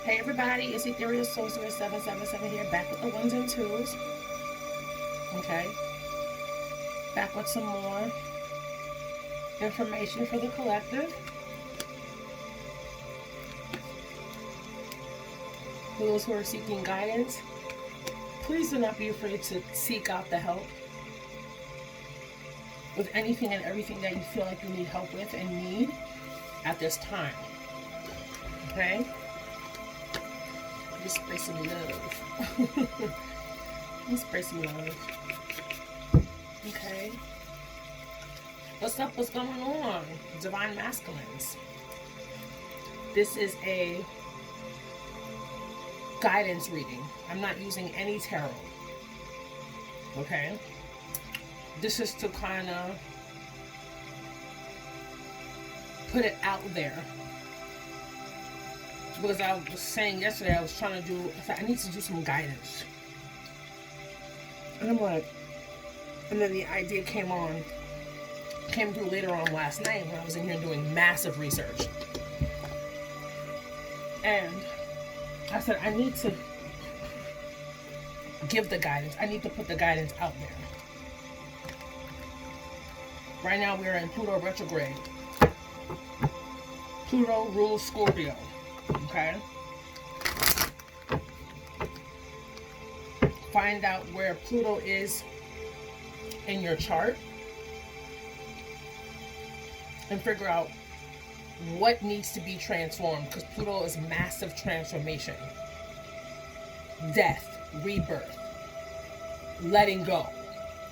Hey everybody, it's Ethereal Sorcerer 777 here, back with the ones and twos. Okay, back with some more information for the collective. For those who are seeking guidance, please do not be afraid to seek out the help with anything and everything that you feel like you need help with and need at this time. Okay? Just spray some love. Let's spray some love. Okay. What's up? What's going on? Divine Masculines. This is a guidance reading. I'm not using any tarot. Okay? This is to kind of put it out there. Because I was saying yesterday, I was trying to do, I need to do some guidance. And I'm like, and then the idea came through later on last night when I was in here doing massive research. And I said, I need to give the guidance. I need to put the guidance out there. Right now we're in Pluto Retrograde. Pluto rules Scorpio. Okay? Find out where Pluto is in your chart and figure out what needs to be transformed, because Pluto is massive transformation, death, rebirth, letting go,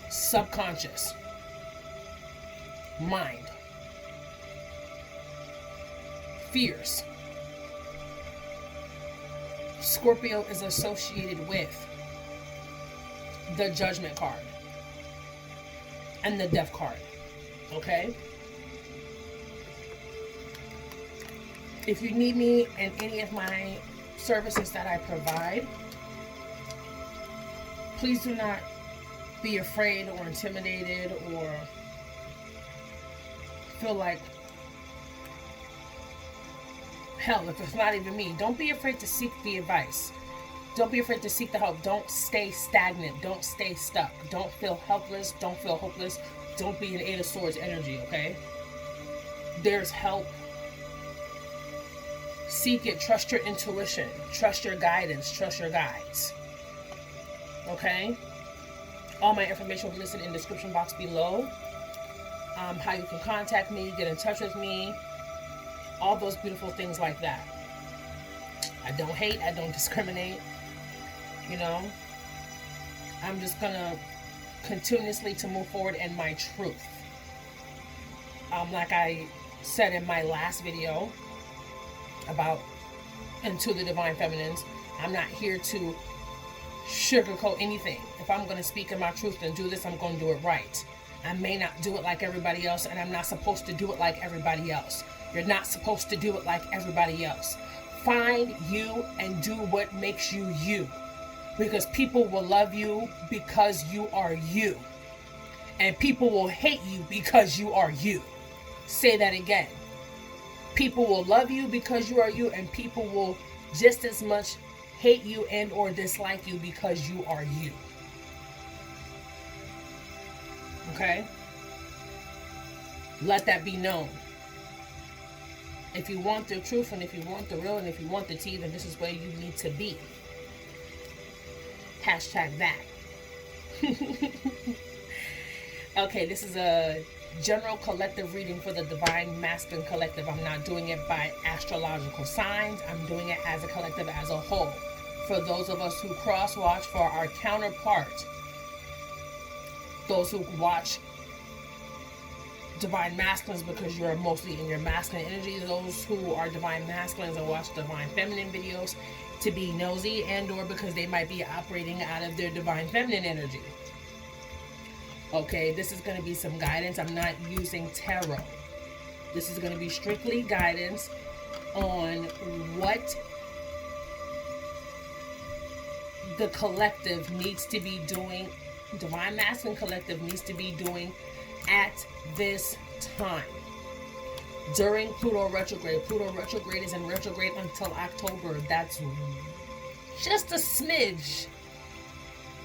subconscious, mind, fears. Scorpio is associated with the Judgment card and the Death card. Okay? If you need me in any of my services that I provide, please do not be afraid or intimidated or feel like, hell, if it's not even me, don't be afraid to seek the advice. Don't be afraid to seek the help. Don't stay stagnant. Don't stay stuck. Don't feel helpless. Don't feel hopeless. Don't be an Eight of Swords energy, okay? There's help. Seek it. Trust your intuition. Trust your guidance. Trust your guides. Okay? All my information will be listed in the description box below. How you can contact me, get in touch with me, all those beautiful things like that. I don't hate. I don't discriminate. You know? I'm just gonna continuously to move forward in my truth. Like I said in my last video about Into the Divine Feminines, I'm not here to sugarcoat anything. If I'm going to speak in my truth and do this, I'm going to do it right. I may not do it like everybody else, and I'm not supposed to do it like everybody else. You're not supposed to do it like everybody else. Find you and do what makes you you. Because people will love you because you are you. And people will hate you because you are you. Say that again. People will love you because you are you, and people will just as much hate you and or dislike you because you are you. Okay? Let that be known. If you want the truth, and if you want the real, and if you want the tea, then this is where you need to be. Hashtag that. Okay, this is a general collective reading for the Divine Masculine Collective. I'm not doing it by astrological signs. I'm doing it as a collective as a whole. For those of us who cross-watch, for our counterpart, those who watch Divine Masculines because you're mostly in your masculine energy, those who are Divine Masculines and watch Divine Feminine videos to be nosy, and or because they might be operating out of their Divine Feminine energy. Okay, this is going to be some guidance. I'm not using tarot. This is going to be strictly guidance on what the collective needs to be doing, Divine Masculine Collective needs to be doing at this time. during Pluto retrograde. Pluto retrograde is in retrograde until October. That's just a smidge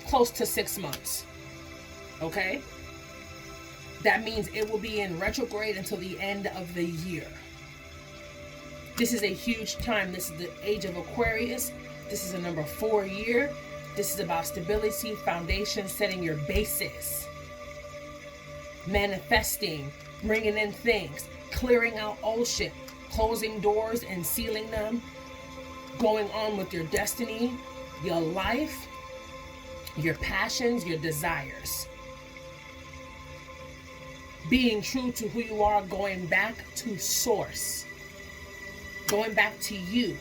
close to 6 months. Okay? That means it will be in retrograde until the end of the year. This is a huge time. This is the age of Aquarius. This is a number 4 year. This is about stability, foundation, setting your basis, manifesting, bringing in things, clearing out old shit, closing doors and sealing them, going on with your destiny, your life, your passions, your desires. Being true to who you are, going back to source, going back to you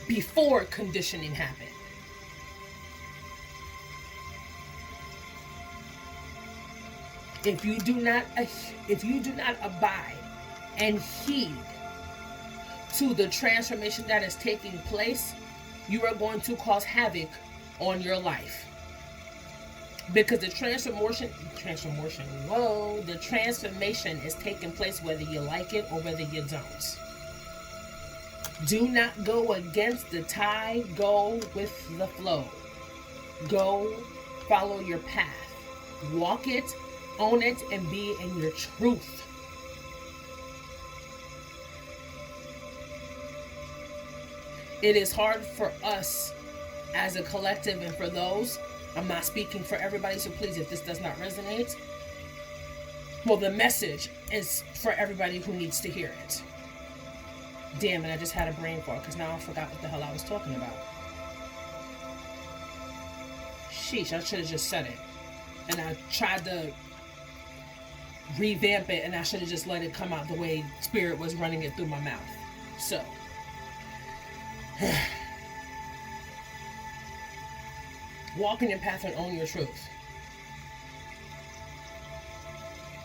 before conditioning happened. If you do not abide and heed to the transformation that is taking place, you are going to cause havoc on your life. Because the transformation is taking place whether you like it or whether you don't. Do not go against the tide, go with the flow. Go follow your path. Walk it, own it, and be in your truth. It is hard for us as a collective, and for those, I'm not speaking for everybody, so please, if this does not resonate, well, the message is for everybody who needs to hear it. Damn it, I just had a brain fart because now I forgot what the hell I was talking about. Sheesh, I should have just said it. And I tried to revamp it, and I should have just let it come out the way Spirit was running it through my mouth. So, walk in your path and own your truth.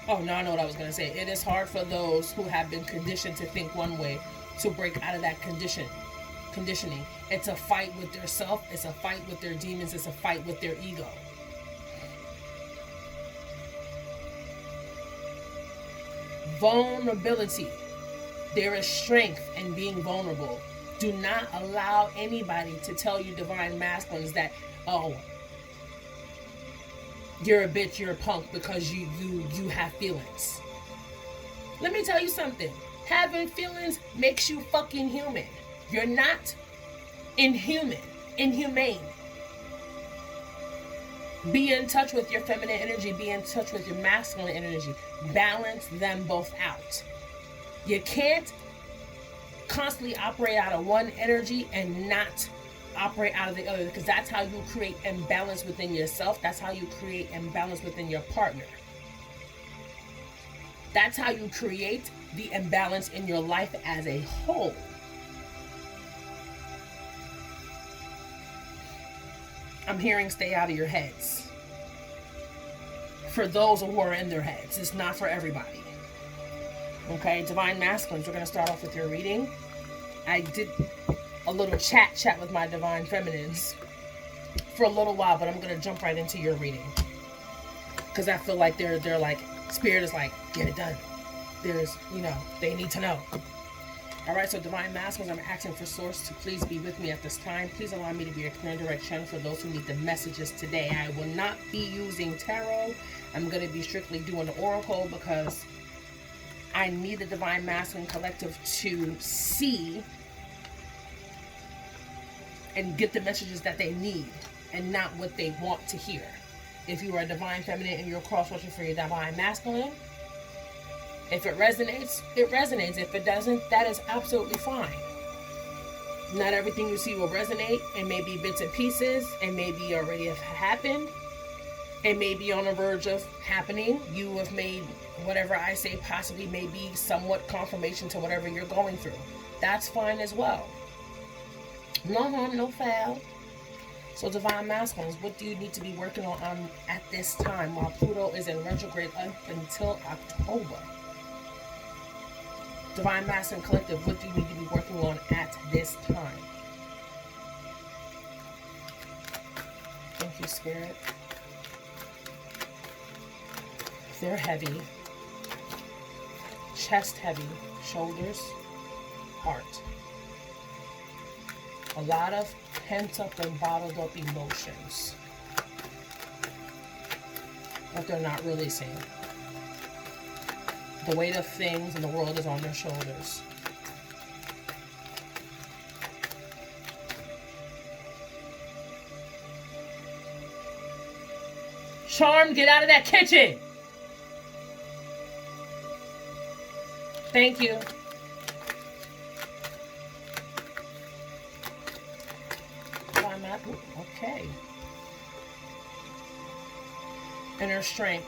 Oh, no, I know what I was going to say. It is hard for those who have been conditioned to think one way to break out of that conditioning. It's a fight with their self. It's a fight with their demons. It's a fight with their ego. Vulnerability. There is strength in being vulnerable. Do not allow anybody to tell you, divine masculines, that, oh, you're a bitch, you're a punk because you have feelings. Let me tell you something. Having feelings makes you fucking human. You're not inhumane. Be in touch with your feminine energy. Be in touch with your masculine energy. Balance them both out. You can't constantly operate out of one energy and not operate out of the other, because that's how you create imbalance within yourself. That's how you create imbalance within your partner. That's how you create the imbalance in your life as a whole. I'm hearing stay out of your heads. For those who are in their heads. It's not for everybody. Okay, divine masculines, we're going to start off with your reading. I did a little chat with my divine feminines for a little while, but I'm going to jump right into your reading. Because I feel like they're like, Spirit is like, get it done. There's, they need to know. All right, so divine masculines, I'm asking for source to please be with me at this time. Please allow me to be a clear and direct channel for those who need the messages today. I will not be using tarot. I'm going to be strictly doing the oracle because I need the divine masculine collective to see and get the messages that they need and not what they want to hear. If you are a divine feminine and you're cross-watching for your divine masculine, if it resonates, it resonates. If it doesn't, that is absolutely fine. Not everything you see will resonate. It may be bits and pieces. It may be already have happened. It may be on the verge of happening. You have made whatever I say possibly may be somewhat confirmation to whatever you're going through. That's fine as well. No harm, no foul. So divine masculines, what do you need to be working on at this time while Pluto is in retrograde up until October? Divine masculine collective, what do you need to be working on at this time? Thank you, Spirit. If they're heavy, chest heavy, shoulders, heart. A lot of pent up and bottled up emotions that they're not releasing. The weight of things in the world is on their shoulders. Charm, get out of that kitchen. Thank you. Okay. Inner strength.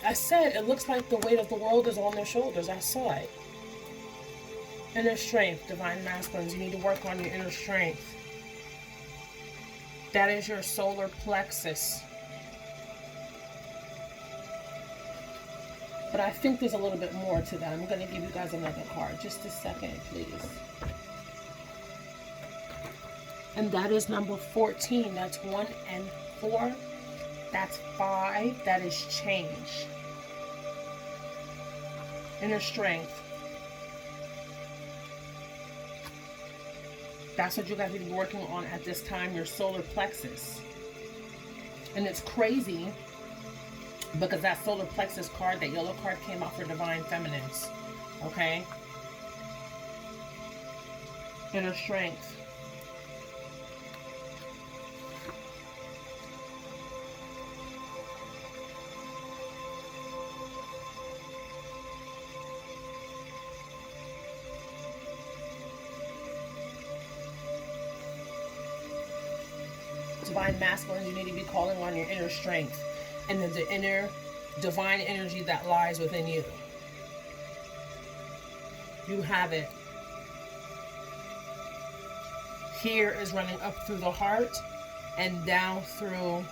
I said it looks like the weight of the world is on their shoulders. I saw it. Inner strength, divine masculines. You need to work on your inner strength. That is your solar plexus. But I think there's a little bit more to that. I'm going to give you guys another card. Just a second, please. And that is number 14. That's 1 and 4. That's 5. That is change. Inner strength. That's what you guys need to be working on at this time, your solar plexus. And it's crazy because that solar plexus card, that yellow card, came out for divine feminines. Okay? Inner strength. Divine masculines, you need to be calling on your inner strength and then the inner divine energy that lies within you. You have it. Here is running up through the heart and down through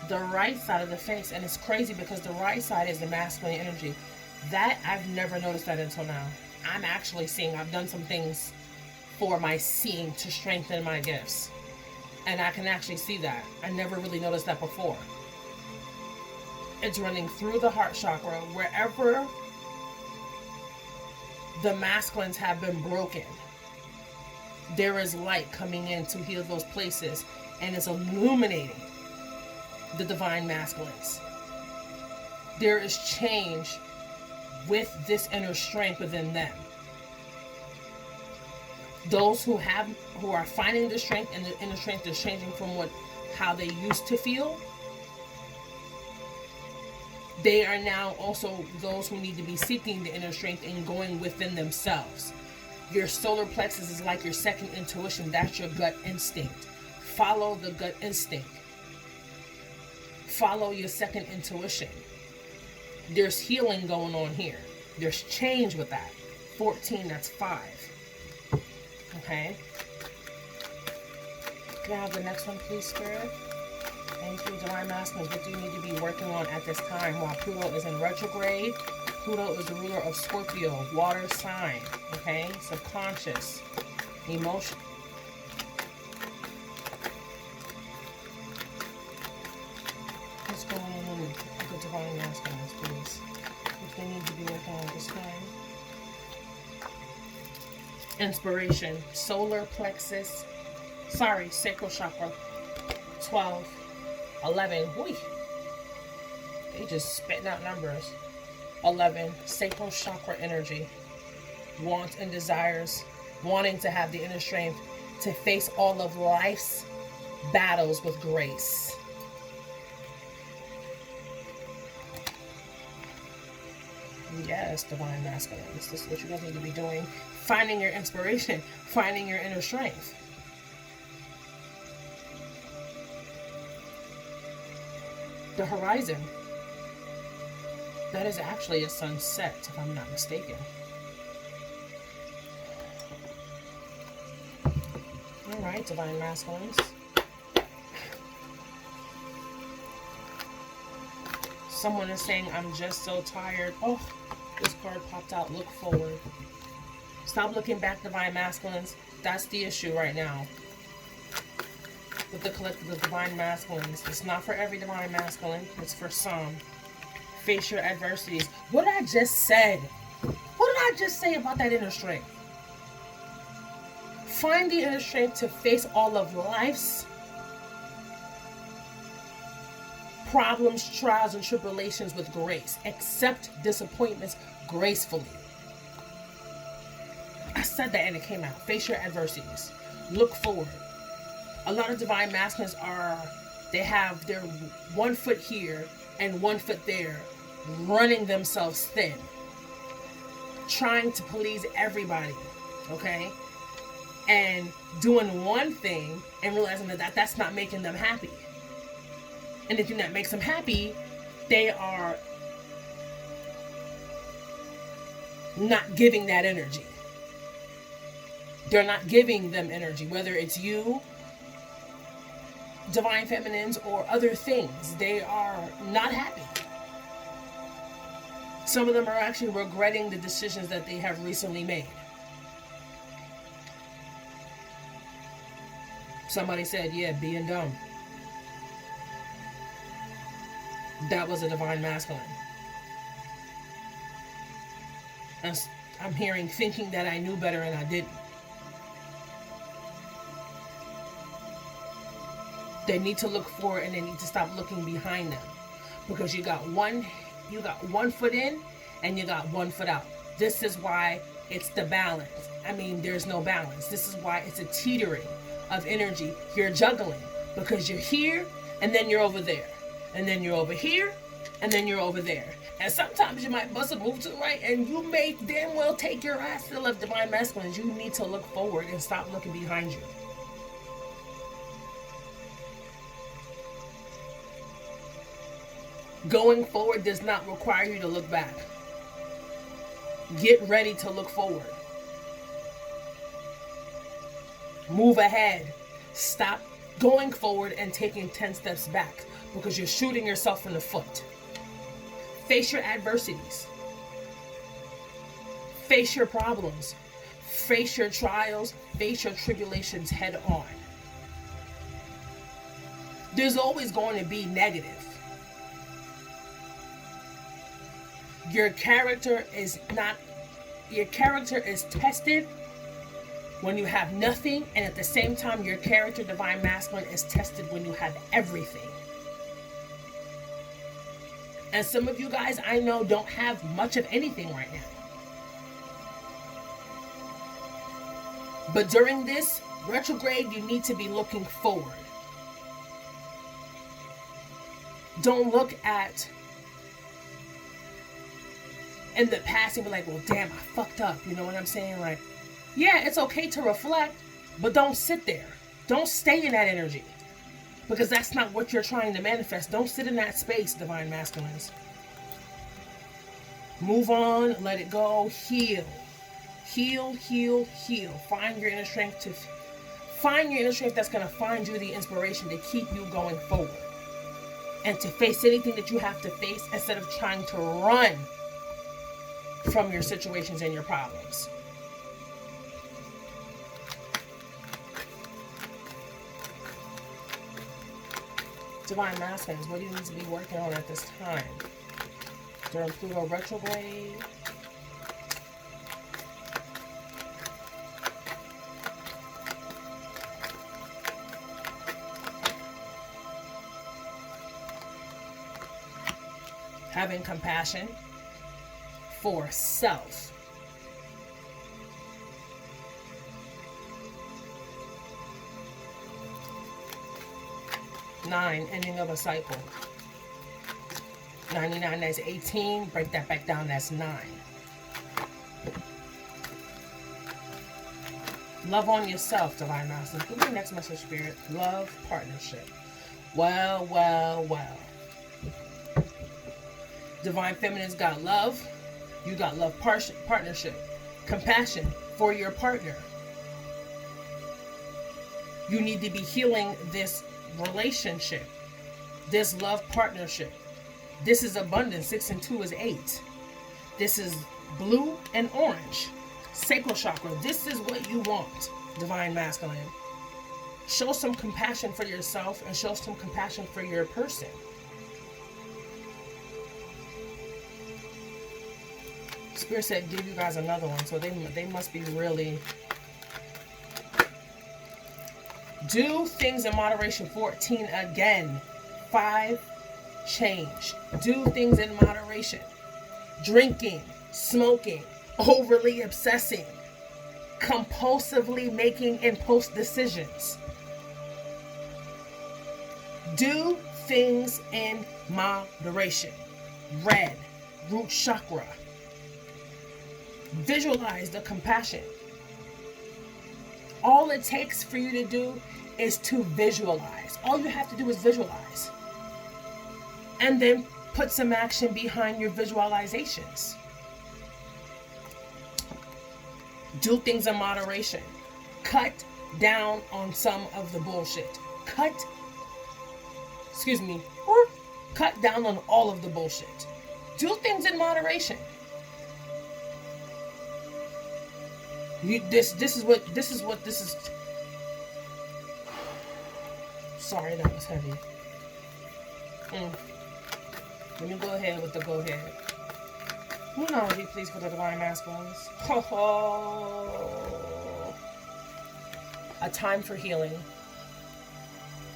the right side of the face. And it's crazy because the right side is the masculine energy. That, I've never noticed that until now. I'm actually seeing, I've done some things for my seeing to strengthen my gifts. And I can actually see that. I never really noticed that before. It's running through the heart chakra. Wherever the masculines have been broken, there is light coming in to heal those places. And it's illuminating the divine masculines. There is change with this inner strength within them. Those who are finding the strength, and the inner strength is changing from how they used to feel. They are now also those who need to be seeking the inner strength and going within themselves. Your solar plexus is like your second intuition. That's your gut instinct. Follow the gut instinct. Follow your second intuition. There's healing going on here. There's change with that. 14, that's 5. Okay. Can I have the next one, please, Spirit? Thank you, divine masculines. What do you need to be working on at this time while Pluto is in retrograde? Pluto is the ruler of Scorpio, water sign. Okay, subconscious, emotion. What's going on with the divine masculines, please? What they need to be working on at this time? Inspiration, solar plexus, sacral chakra, 12, 11, whee, they just spitting out numbers, 11, sacral chakra energy, wants and desires, wanting to have the inner strength to face all of life's battles with grace. Yes, divine masculines, this is what you guys need to be doing. Finding your inspiration, finding your inner strength. The horizon. That is actually a sunset, if I'm not mistaken. All right, divine masculines. Someone is saying, I'm just so tired. Oh, this card popped out. Look forward. Stop looking back, divine masculines. That's the issue right now. with the collective of divine masculines. It's not for every divine masculine. It's for some. Face your adversities. What did I just said? What did I just say about that inner strength? Find the inner strength to face all of life's problems, trials, and tribulations with grace. Accept disappointments gracefully. I said that and it came out. Face your adversities. Look forward. A lot of divine masculines they have their 1 foot here and 1 foot there, running themselves thin, trying to please everybody, okay? And doing one thing and realizing that that's not making them happy. And if that makes them happy, they are not giving that energy. They're not giving them energy, whether it's you, divine feminines, or other things. They are not happy. Some of them are actually regretting the decisions that they have recently made. Somebody said, yeah, being dumb. That was a divine masculine. And I'm hearing thinking that I knew better and I didn't. They need to look forward and they need to stop looking behind them, because you got one foot in and you got 1 foot out. This is why it's the balance. I mean, there's no balance. This is why it's a teetering of energy. You're juggling because you're here and then you're over there, and then you're over here and then you're over there. And sometimes you might bust a move to the right and you may damn well take your ass to the left. Divine masculines, you need to look forward and stop looking behind you. Going forward does not require you to look back. Get ready to look forward. Move ahead. Stop going forward and taking 10 steps back, because you're shooting yourself in the foot. Face your adversities. Face your problems. Face your trials. Face your tribulations head on. There's always going to be negative. Your character is tested when you have nothing, and at the same time your character, divine masculine, is tested when you have everything. And some of you guys I know don't have much of anything right now. But during this retrograde, you need to be looking forward. Don't look at in the past and be like, well, damn, I fucked up. You know what I'm saying? Like, yeah, it's okay to reflect, but don't sit there. Don't stay in that energy, because that's not what you're trying to manifest. Don't sit in that space, divine masculines. Move on, let it go, heal. Heal, heal, heal. Find your inner strength that's going to find you the inspiration to keep you going forward. And to face anything that you have to face instead of trying to run from your situations and your problems. Divine masculines, what do you need to be working on at this time? During Pluto retrograde. Having compassion for self. Nine, ending of a cycle. 99, that's 18. Break that back down, that's 9. Love on yourself, divine masculine. Give me the next message, spirit. Love, partnership. Well, well, well. Divine feminines got love. You got love, partnership, compassion for your partner. You need to be healing this relationship, this love partnership. This is abundance. 6 and 2 is 8. This is blue and orange. Sacral chakra. This is what you want, divine masculine. Show some compassion for yourself and show some compassion for your person. Spirit said give you guys another one, so they must be really... Do things in moderation. 14 again. 5, change. Do things in moderation. Drinking, smoking, overly obsessing, compulsively making impulse decisions. Do things in moderation. Red, root chakra. Visualize the compassion. All it takes for you to do is to visualize. All you have to do is visualize. And then put some action behind your visualizations. Do things in moderation. Cut down on some of the bullshit. Cut down on all of the bullshit. Do things in moderation. This is what this is. Sorry, that was heavy. Let me go ahead with the go ahead. Moonology, please, for the divine masculines. A time for healing.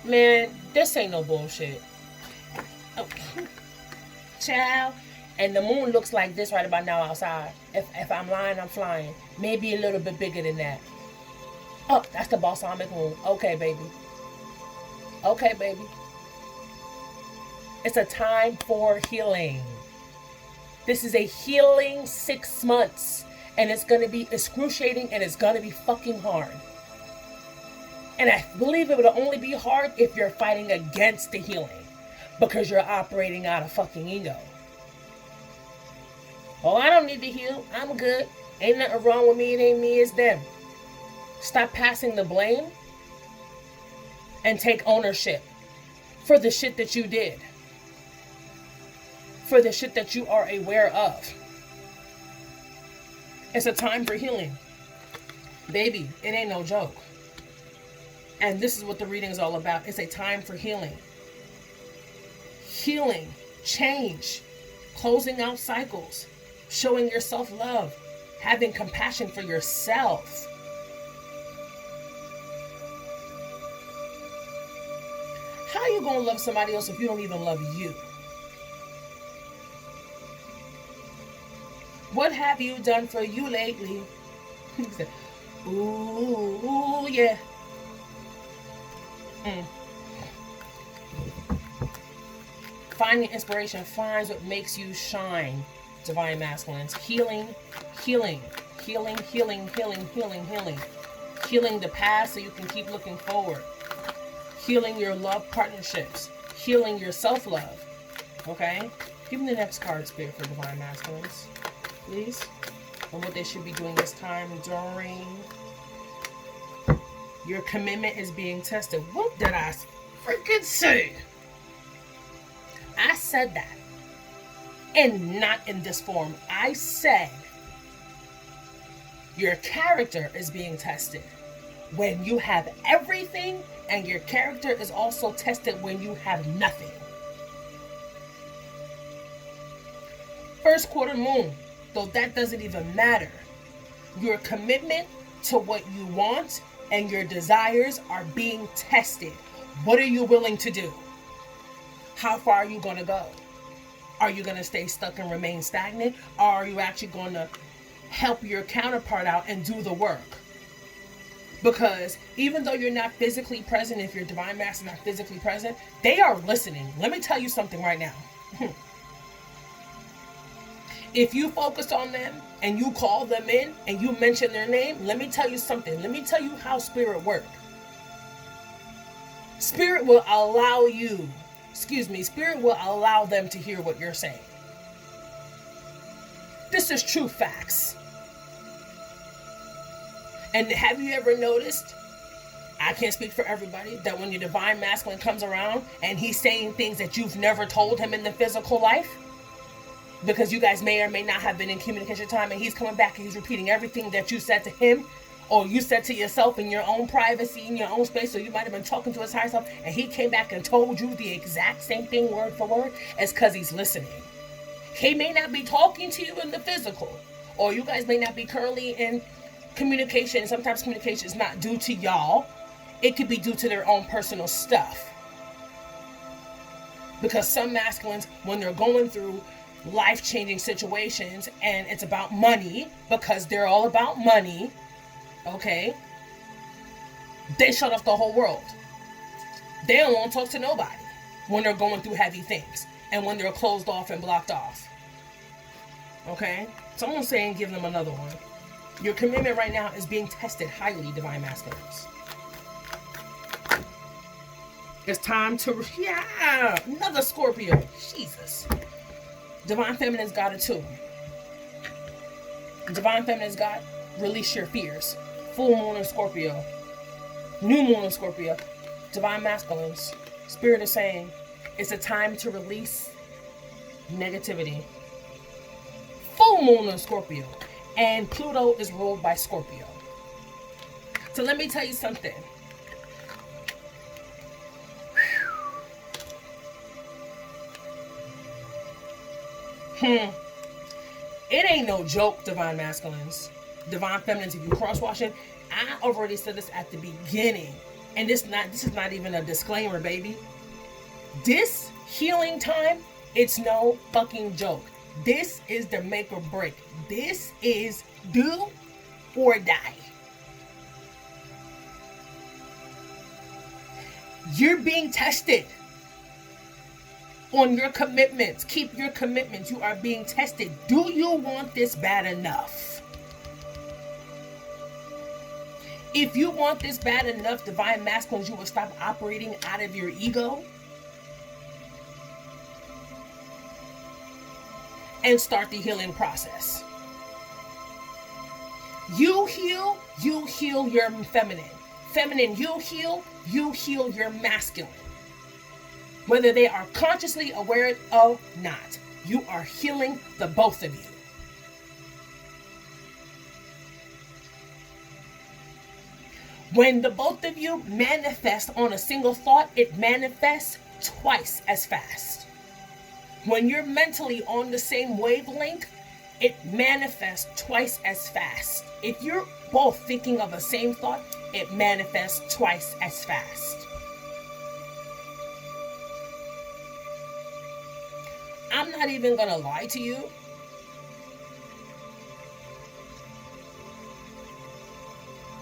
Man, this ain't no bullshit. Oh. Child. And the moon looks like this right about now outside. If I'm lying, I'm flying. Maybe a little bit bigger than that. Oh, that's the balsamic moon. Okay, baby. Okay, baby. It's a time for healing. This is a healing 6 months. And it's going to be excruciating and it's going to be fucking hard. And I believe it would only be hard if you're fighting against the healing. Because you're operating out of fucking ego. Oh, I don't need to heal. I'm good. Ain't nothing wrong with me. It ain't me, it's them. Stop passing the blame and take ownership for the shit that you did. For the shit that you are aware of. It's a time for healing. Baby, it ain't no joke. And this is what the reading is all about. It's a time for healing. Healing, change, closing out cycles. Showing yourself love, having compassion for yourself. How are you going to love somebody else if you don't even love you? What have you done for you lately? Ooh, yeah. Finding inspiration finds what makes you shine. Divine masculines. Healing. Healing the past so you can keep looking forward. Healing your love partnerships. Healing your self-love. Okay? Give me the next card, Spirit, for divine masculines. Please. And what they should be doing this time during. Your commitment is being tested. What did I freaking say? I said that. And not in this form. I said your character is being tested when you have everything, and your character is also tested when you have nothing. First quarter moon, though that doesn't even matter. Your commitment to what you want and your desires are being tested. What are you willing to do? How far are you going to go? Are you going to stay stuck and remain stagnant? Or are you actually going to help your counterpart out and do the work? Because even though you're not physically present, if your divine master is not physically present, they are listening. Let me tell you something right now. If you focus on them and you call them in and you mention their name, let me tell you something. Let me tell you how spirit works. Spirit will allow you, spirit will allow them to hear what you're saying. This is true facts. And have you ever noticed, I can't speak for everybody, that when your divine masculine comes around and he's saying things that you've never told him in the physical life, because you guys may or may not have been in communication time, and he's coming back and he's repeating everything that you said to him Or you said to yourself in your own privacy, in your own space, so you might have been talking to his higher self, and he came back and told you the exact same thing word for word. It's because he's listening. He may not be talking to you in the physical, or you guys may not be currently in communication. Sometimes communication is not due to y'all. It could be due to their own personal stuff. Because some masculines, when they're going through life-changing situations and it's about money, because they're all about money, okay, they shut off the whole world. They don't want to talk to nobody when they're going through heavy things and when they're closed off and blocked off. Okay? Someone's saying give them another one. Your commitment right now is being tested highly, divine masculines. It's time to, another Scorpio. Jesus. Divine feminines got it too. Divine feminines got release your fears. Full moon in Scorpio. New moon in Scorpio. Divine masculines. Spirit is saying it's a time to release negativity. Full moon in Scorpio. And Pluto is ruled by Scorpio. So let me tell you something. It ain't no joke, divine masculines. Divine feminines, if you cross-washing, I already said this at the beginning. And this is not even a disclaimer, baby. This healing time, it's no fucking joke. This is the make or break. This is do or die. You're being tested on your commitments. Keep your commitments. You are being tested. Do you want this bad enough? If you want this bad enough, divine masculines, you will stop operating out of your ego and start the healing process. You heal your feminine. Feminine, you heal your masculine. Whether they are consciously aware or not, you are healing the both of you. When the both of you manifest on a single thought, it manifests twice as fast. When you're mentally on the same wavelength, it manifests twice as fast. If you're both thinking of the same thought, it manifests twice as fast. I'm not even going to lie to you.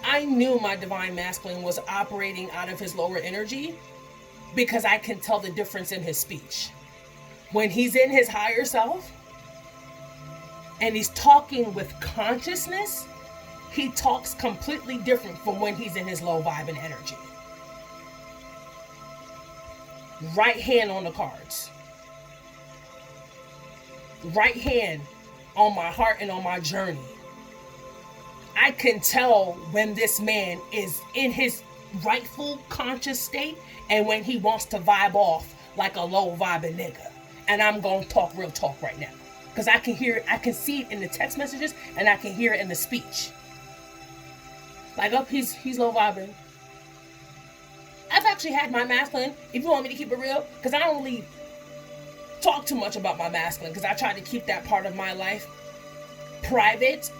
I knew my divine masculine was operating out of his lower energy because I can tell the difference in his speech. When he's in his higher self and he's talking with consciousness, he talks completely different from when he's in his low vibe and energy. Right hand on the cards. Right hand on my heart and on my journey. I can tell when this man is in his rightful conscious state and when he wants to vibe off like a low vibing nigga. And I'm going to talk real talk right now. Because I can hear it, I can see it in the text messages and I can hear it in the speech. Like, he's low vibing. I've actually had my masculine, if you want me to keep it real, because I don't really talk too much about my masculine because I try to keep that part of my life private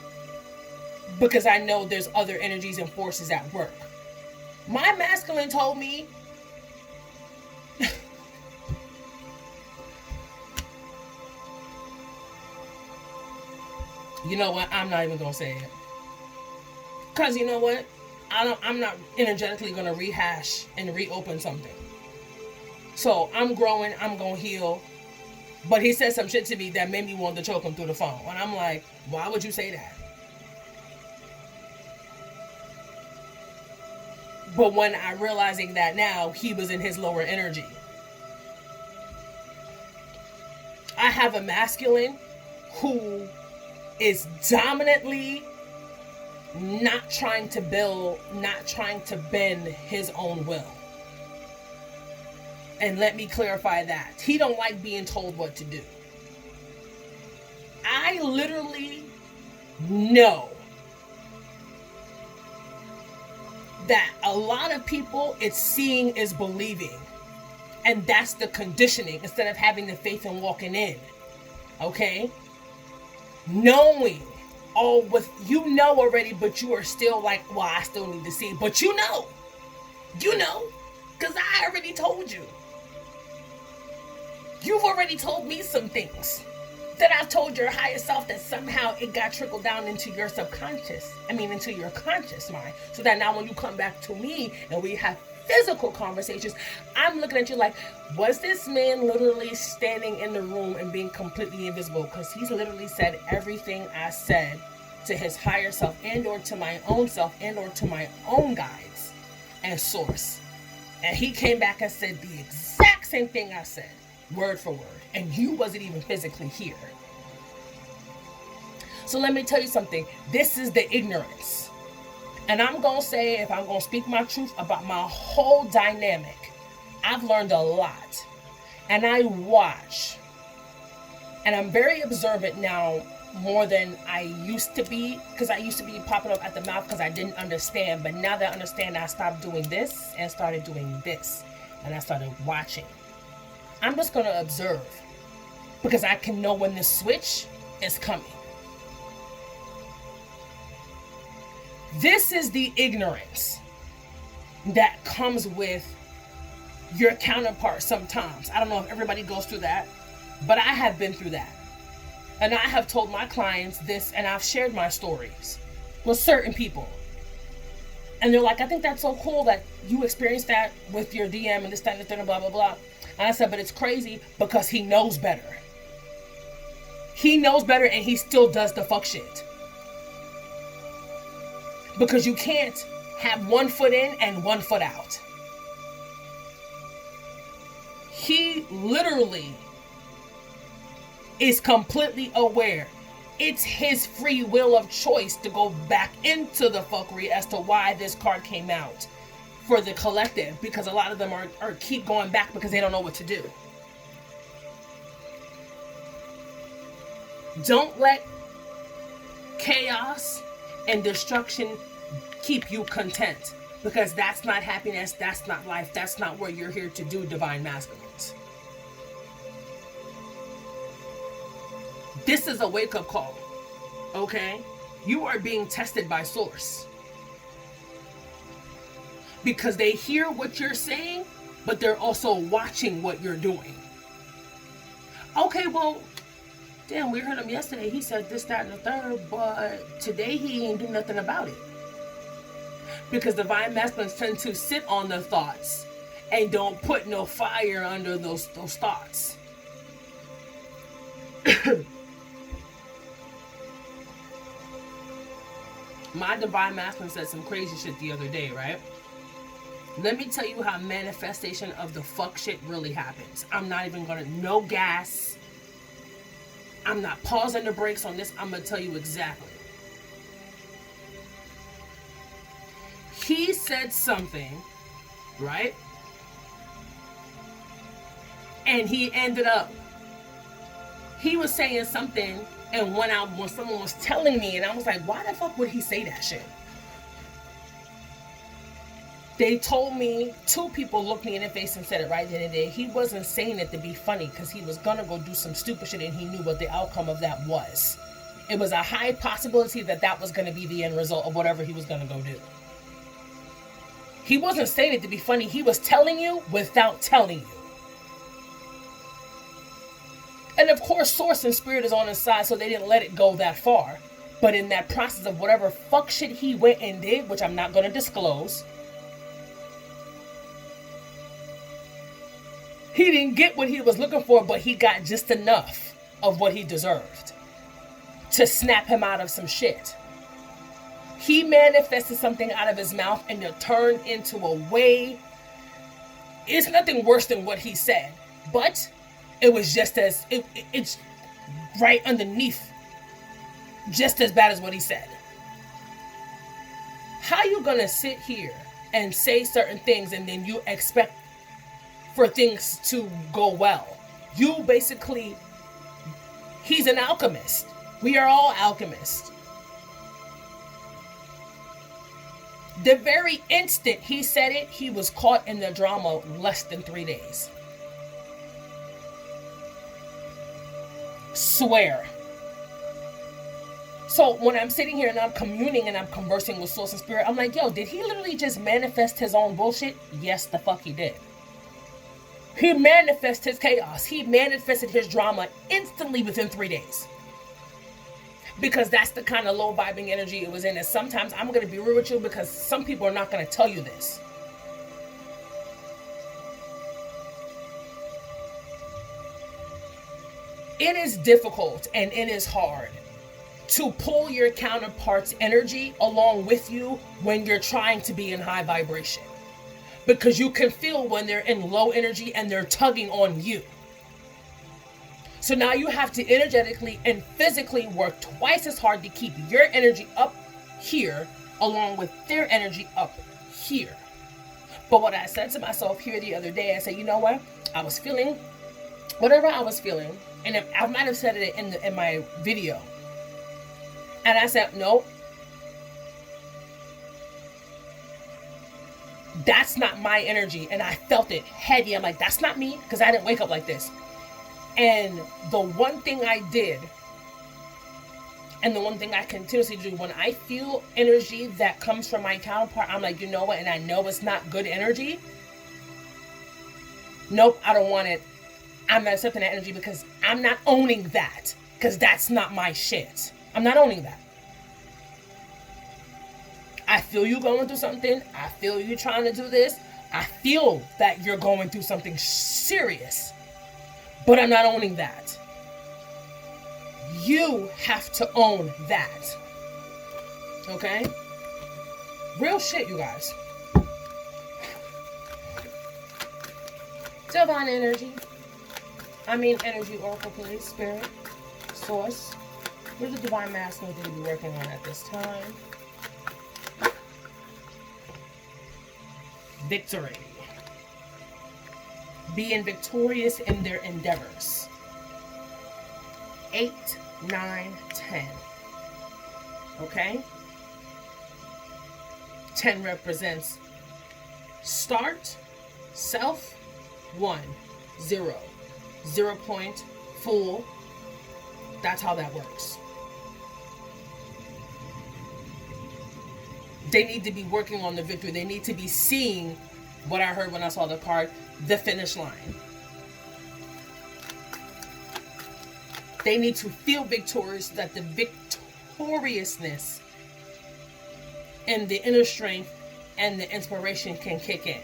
because I know there's other energies and forces at work. My masculine told me you know what, I'm not even gonna say it because you know what, I'm not energetically gonna rehash and reopen something. So I'm growing, I'm gonna heal. But he said some shit to me that made me want to choke him through the phone. And I'm like, why would you say that? But when I'm realizing that now, he was in his lower energy. I have a masculine who is dominantly not trying to bend his own will. And let me clarify that. He don't like being told what to do. I literally know that a lot of people, it's seeing is believing. And that's the conditioning instead of having the faith and walking in. Okay? Knowing. Oh, with you know already, but you are still like, well, I still need to see. But you know. You know. Because I already told you. You've already told me some things that I've told your higher self that somehow it got trickled down into your subconscious. Into your conscious mind. So that now when you come back to me and we have physical conversations, I'm looking at you like, was this man literally standing in the room and being completely invisible? Because he's literally said everything I said to his higher self and or to my own self and or to my own guides and source. And he came back and said the exact same thing I said, word for word. And you wasn't even physically here. So let me tell you something. This is the ignorance. And I'm going to say, if I'm going to speak my truth about my whole dynamic, I've learned a lot. And I watch. And I'm very observant now more than I used to be. Because I used to be popping up at the mouth because I didn't understand. But now that I understand, I stopped doing this and started doing this. And I started watching. I'm just going to observe. Because I can know when the switch is coming. This is the ignorance that comes with your counterpart sometimes. I don't know if everybody goes through that, but I have been through that. And I have told my clients this, and I've shared my stories with certain people. And they're like, I think that's so cool that you experienced that with your DM and this, that, and the third, and blah, blah, blah. And I said, but it's crazy because he knows better. He knows better and he still does the fuck shit. Because you can't have 1 foot in and 1 foot out. He literally is completely aware. It's his free will of choice to go back into the fuckery as to why this card came out for the collective. Because a lot of them are keep going back because they don't know what to do. Don't let chaos and destruction keep you content, because that's not happiness, that's not life, that's not what you're here to do, divine masculines. This is a wake-up call, okay? You are being tested by source, because they hear what you're saying, but they're also watching what you're doing. Okay, well, damn, we heard him yesterday. He said this, that, and the third, but today he ain't do nothing about it. Because divine masculines tend to sit on their thoughts and don't put no fire under those thoughts. My divine masculine said some crazy shit the other day, right? Let me tell you how manifestation of the fuck shit really happens. I'm not even gonna, no gas. I'm not pausing the brakes on this. I'm gonna tell you exactly. He said something, right? And he ended up, he was saying something and went out when someone was telling me, and I was like, why the fuck would he say that shit? They told me, 2 people looked me in the face and said it right then and there. He wasn't saying it to be funny because he was gonna go do some stupid shit and he knew what the outcome of that was. It was a high possibility that that was gonna be the end result of whatever he was gonna go do. He wasn't saying it to be funny. He was telling you without telling you. And of course, source and spirit is on his side, so they didn't let it go that far. But in that process of whatever fuck shit he went and did, which I'm not going to disclose, he didn't get what he was looking for, but he got just enough of what he deserved to snap him out of some shit. He manifested something out of his mouth and it turned into a way. It's nothing worse than what he said, but it was just as, it's right underneath, just as bad as what he said. How you gonna sit here and say certain things and then you expect for things to go well? You basically, he's an alchemist. We are all alchemists. The very instant he said it, he was caught in the drama less than 3 days. Swear. So when I'm sitting here and I'm communing and I'm conversing with source and spirit, I'm like, yo, did he literally just manifest his own bullshit? Yes, the fuck he did. He manifested his chaos. He manifested his drama instantly within 3 days. Because that's the kind of low vibing energy it was in. And sometimes I'm going to be real with you, because some people are not going to tell you this. It is difficult and it is hard to pull your counterpart's energy along with you when you're trying to be in high vibration. Because you can feel when they're in low energy and they're tugging on you. So now you have to energetically and physically work twice as hard to keep your energy up here along with their energy up here. But what I said to myself here the other day, I said, you know what? I was feeling whatever I was feeling, and I might have said it in my video. And I said, no, that's not my energy. And I felt it heavy. I'm like, that's not me, because I didn't wake up like this. And the one thing I did, and the one thing I continuously do, when I feel energy that comes from my counterpart, I'm like, you know what? And I know it's not good energy. Nope, I don't want it. I'm not accepting that energy, because I'm not owning that. Because that's not my shit. I'm not owning that. I feel you going through something. I feel you trying to do this. I feel that you're going through something serious. But I'm not owning that. You have to own that. Okay? Real shit, you guys. Divine energy. Energy oracle, please. Spirit. Source. What does the divine masculine need to be working on at this time? Victory. Being victorious in their endeavors. 8, 9, 10. Okay? 10 represents start, self, 1, 0. 0 point, full. That's how that works. They need to be working on the victory. They need to be seeing what I heard when I saw the card, the finish line. They need to feel victorious, that the victoriousness and the inner strength and the inspiration can kick in.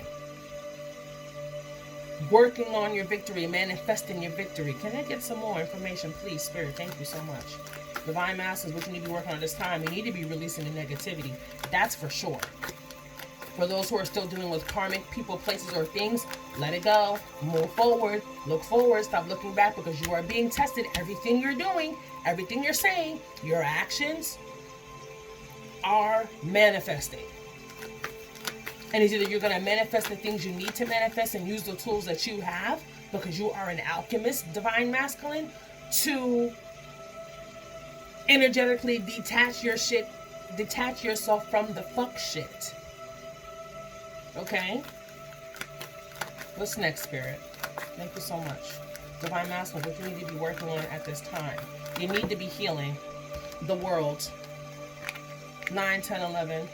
Working on your victory, manifesting your victory. Can I get some more information, please, Spirit? Thank you so much. Divine Masters, what you need to be working on this time. You need to be releasing the negativity. That's for sure. For those who are still dealing with karmic people, places, or things, let it go. Move forward. Look forward. Stop looking back, because you are being tested. Everything you're doing, everything you're saying, your actions are manifesting. And it's either you're going to manifest the things you need to manifest and use the tools that you have, because you are an alchemist, divine masculine, to energetically detach your shit, detach yourself from the fuck shit. Okay? What's next, Spirit? Thank you so much. Divine masculine, what you need to be working on at this time. You need to be healing the world. 9, 10, 11.